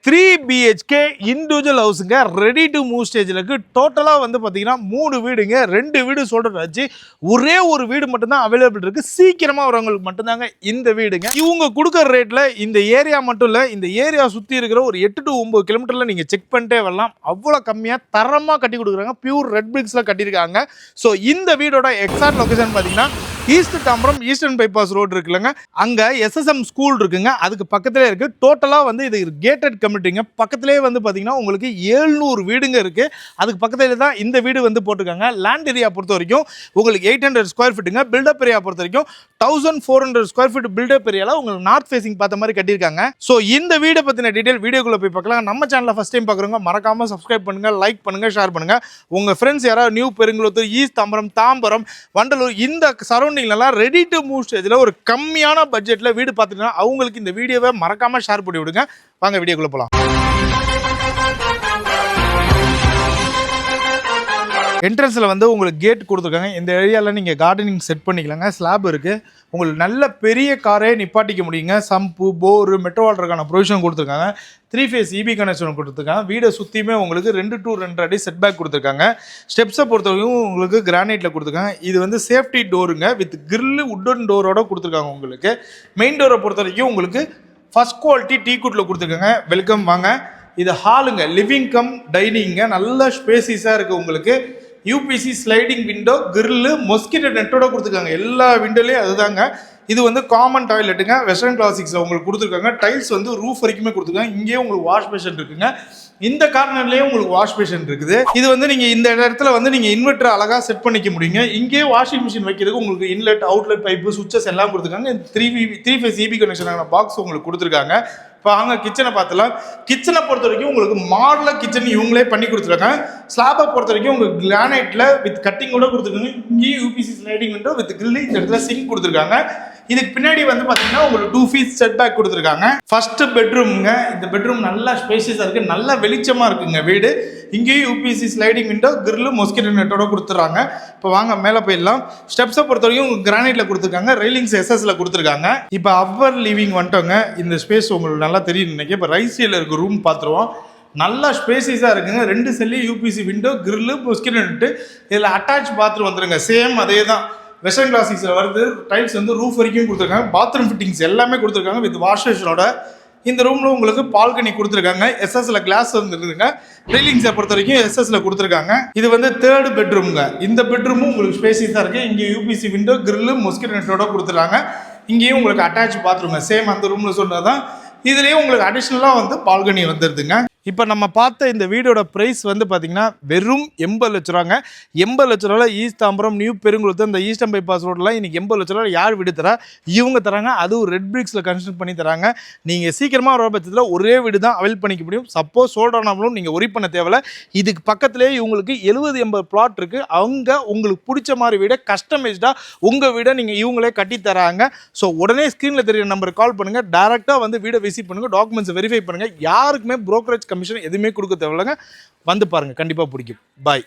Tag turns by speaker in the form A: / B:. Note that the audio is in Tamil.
A: 3 BHK இண்டிவிஜுவல் ஹவுஸுங்க, ரெடி டு மூவ் ஸ்டேஜில் இருக்குது. டோட்டலாக வந்து பார்த்தீங்கன்னா 3 வீடுங்க, 2 வீடு சொல்கிறது ஆச்சு. ஒரே ஒரு வீடு மட்டும்தான் அவைலபிள் இருக்குது. சீக்கிரமாக வரவங்களுக்கு மட்டும்தாங்க இந்த வீடுங்க. இவங்க கொடுக்குற ரேட்டில் இந்த ஏரியா மட்டும் இல்லை, இந்த ஏரியா சுற்றி இருக்கிற ஒரு 8 to 9 கிலோமீட்டரில் நீங்கள் செக் பண்ணிட்டே வரலாம். அவ்வளோ கம்மியாக தரமாக கட்டி கொடுக்குறாங்க. பியூர் ரெட் பிரிக்ஸில் கட்டியிருக்காங்க. ஸோ இந்த வீடோட எக்ஸாக்ட் லொக்கேஷன் பார்த்தீங்கன்னா east Tambaram eastern bypass road இருக்குல்லங்க, அங்கே SSM ஸ்கூல் இருக்குங்க, அதுக்கு பக்கத்துலேயே இருக்குது. டோட்டலாக வந்து இது கேட்டட் கம்யூனிட்டிங்க. பக்கத்துலேயே வந்து பார்த்தீங்கன்னா உங்களுக்கு 700 வீடுங்க இருக்குது. அதுக்கு பக்கத்தில் தான் இந்த வீடு வந்து போட்டிருக்காங்க. லேண்ட் ஏரியா பொறுத்த வரைக்கும் உங்களுக்கு 800 ஸ்கொயர் ஃபீட்டுங்க. பில்டப் ஏரியா பொறுத்த வரைக்கும் 1400 ஸ்கொயர் ஃபீட் பில்டப் ஏரியாவில் உங்களுக்கு நார்த் ஃபேசிங் பார்த்த மாதிரி கட்டியிருக்காங்க. ஸோ இந்த வீடை பற்றின டீட்டெயில் வீடியோக்குள்ளே போய் பார்க்கலாம். நம்ம சேனலில் ஃபஸ்ட் டைம் பார்க்குறவங்க மறக்காமல் சப்ஸ்கிரைப் பண்ணுங்கள், லைக் பண்ணுங்கள், ஷேர் பண்ணுங்கள். உங்கள் ஃப்ரெண்ட்ஸ் யாராவது நியூ பெருங்குளத்தூர், ஈஸ்ட் தாம்பரம், வண்டலூர் இந்த சரௌண்டிங் ரெடி டு மூவ் ஸ்டேஜில் ஒரு கம்மியான பட்ஜெட்டில் வீடு பார்த்துட்டீங்கன்னா அவங்களுக்கு இந்த வீடியோவை மறக்காம ஷேர் பண்ணி விடுங்க. வாங்க வீடியோக்குள்ள போலாம். என்ட்ரன்ஸில் வந்து உங்களுக்கு கேட் கொடுத்துருக்காங்க. இந்த ஏரியாவில் நீங்கள் கார்டனிங் செட் பண்ணிக்கலாங்க. ஸ்லாப் இருக்குது. உங்களுக்கு நல்ல பெரிய காரே நிப்பாட்டிக்க முடியுங்க. சம்பு, போரு, மெட்ரோ வாட்டருக்கான ப்ரொவிஷன் கொடுத்துருக்காங்க. 3 phase EB கனெக்ஷன் கொடுத்துருக்காங்க. வீடை சுற்றியுமே உங்களுக்கு 2 to 2.5 அடி செட் பேக் கொடுத்துருக்காங்க. ஸ்டெப்ஸை பொறுத்தவரைக்கும் உங்களுக்கு கிரானைட்டில் கொடுத்துருக்காங்க. இது வந்து சேஃப்டி டோருங்க, வித் கிரில்லு உட்டன் டோரோட கொடுத்துருக்காங்க. உங்களுக்கு மெயின் டோரை பொறுத்த வரைக்கும் உங்களுக்கு ஃபர்ஸ்ட் குவாலிட்டி டீ குட்டில் கொடுத்துருக்காங்க. வெல்கம், வாங்க. இது ஹாலுங்க, லிவிங் கம் டைனிங்க. நல்ல ஸ்பேசிஸாக இருக்குது. உங்களுக்கு UPC sliding window, grill, mosquito நெட்டோட கொடுத்துருக்காங்க. எல்லா விண்டோலையும் அதுதாங்க. இது வந்து காமன் டாய்லெட்டுங்க. வெஸ்டர்ன் கிளாசிக்ஸில் உங்களுக்கு கொடுத்துருக்காங்க. டைல்ஸ் வந்து ரூஃப் வரைக்குமே கொடுத்துருக்காங்க. இங்கேயும் உங்களுக்கு வாஷ் பேஷன் இருக்குங்க. இந்த கார்னர்லேயும் உங்களுக்கு வாஷ் பேஷன் இருக்குது. இது வந்து நீங்கள் இந்த இடத்துல வந்து நீங்கள் இன்வெர்டர் அழகாக செட் பண்ணிக்க முடியுங்க. இங்கேயே வாஷிங் மிஷின் வைக்கிறதுக்கு உங்களுக்கு இன்லெட், அவுட்லெட் பைப்பு, சுவிச்சஸ் எல்லாம் கொடுத்துருக்காங்க. 3 phase EB கனெக்ஷனான பாக்ஸ் உங்களுக்கு கொடுத்துருக்காங்க. இப்போ அங்கே கிச்சனை பார்த்துலாம். கிச்சனை பொறுத்த வரைக்கும் உங்களுக்கு மாடலர் கிச்சன் இவங்களே பண்ணி கொடுத்துருக்காங்க. ஸ்லாபை பொறுத்த வரைக்கும் உங்களுக்கு கிரானைட்டில் வித் கட்டிங் கூட கொடுத்துருக்காங்க. இங்கேயும் UPC sliding window with grill. இந்த இடத்துல சிங்க் கொடுத்துருக்காங்க. இதுக்கு பின்னாடி வந்து பார்த்தீங்கன்னா உங்களுக்கு 2 feet செட் பேக் கொடுத்துருக்காங்க. ஃபர்ஸ்ட் பெட்ரூம்ங்க. இந்த பெட்ரூம் நல்லா ஸ்பேஷியஸாக இருக்குது, நல்லா வெளிச்சமாக இருக்குங்க வீடு. இங்கேயும் UPC sliding window, grill, mosquito நெட்டோட கொடுத்துட்றாங்க. இப்போ வாங்க மேலே போயிடலாம். ஸ்டெப்ஸை பொறுத்த வரைக்கும் உங்களுக்கு கிரானைட்டில் கொடுத்துருக்காங்க. ரெயிலிங்ஸ் SSல கொடுத்துருக்காங்க. இப்போ அப்பர் லிவிங் வந்துட்டோங்க. இந்த ஸ்பேஸ் உங்களுக்கு நல்லா தெரியும் நினைக்கிறேன். இப்போ ரைட் சைடில் இருக்க ரூம் பார்த்துருவோம். நல்லா ஸ்பேசிஸாக இருக்குங்க. 2 Selli UPC window, grill, mosquito net. இதில் அட்டாச் பாத்ரூம் வந்துருங்க. சேம் அதே தான் வெஸ்டர்ன் கிளாசிக்ஸில் வருது. டைல்ஸ் வந்து ரூஃப் வரைக்கும் கொடுத்துருக்காங்க. பாத்ரூம் ஃபிட்டிங்ஸ் எல்லாமே கொடுத்துருக்காங்க வித் வாஷ் பேஷனோட. இந்த ரூமில் உங்களுக்கு பால்கனி கொடுத்துருக்காங்க. SSல கிளாஸ் வந்துருக்குங்க. ரெயிலிங்ஸை பொறுத்த வரைக்கும் SSல கொடுத்துருக்காங்க. இது வந்து 3rd பெட்ரூம்ங்க. இந்த பெட்ரூமும் உங்களுக்கு ஸ்பேசிஸாக இருக்குது. இங்கே UPC விண்டோ, கிரில்லு, மொஸ்கிட்டோ நெட்டோட கொடுத்துருக்காங்க. இங்கேயும் உங்களுக்கு அட்டாச் பாத்ரூம்ங்க. சேம் அந்த ரூமில் சொன்னதான். இதுலேயும் உங்களுக்கு அடிஷ்னலாக வந்து பால்கனி வந்துடுதுங்க. இப்போ நம்ம பார்த்த இந்த வீடோட ப்ரைஸ் வந்து பார்த்தீங்கன்னா வெறும் 80 லட்ச ரூபாங்க. 80 லட்ச ரூபாயில் ஈஸ்ட் தாம்பரம், நியூ பெருங்குளத்தூர், இந்த ஈஸ்டர்ன் பைபாஸ் ரோடெலாம் இன்றைக்கி 80 லட்ச ரூபா யார் வீடு தரா? இவங்க தராங்க. அதுவும் ரெட் பிரிக்ஸில் கன்ஸ்ட்ரக்ட் பண்ணி தராங்க. நீங்கள் சீக்கிரமாக வர பட்சத்தில் ஒரே வீடு தான் அவைல் பண்ணிக்க முடியும். சப்போஸ் சோல்டானாலும் நீங்கள் ஒரி பண்ண தேவையில்ல. இதுக்கு பக்கத்துலேயே இவங்களுக்கு 70-80 பிளாட் இருக்குது. அவங்க உங்களுக்கு பிடிச்ச மாதிரி வீடை கஸ்டமைஸ்டாக உங்கள் வீடை நீங்கள் இவங்களே கட்டி தராங்க. ஸோ உடனே ஸ்க்ரீனில் தெரியுற நம்பருக்கு கால் பண்ணுங்கள். டேரெக்டாக வந்து வீடை விசிட் பண்ணுங்கள், டாக்குமெண்ட்ஸ் வெரிஃபை பண்ணுங்கள். யாருக்குமே ப்ரோக்கரேஜ் கமிஷன் எதுவுமே கொடுக்க தேவையில்லைங்க. வந்து பாருங்கள், கண்டிப்பாக பிடிக்கும். பாய்.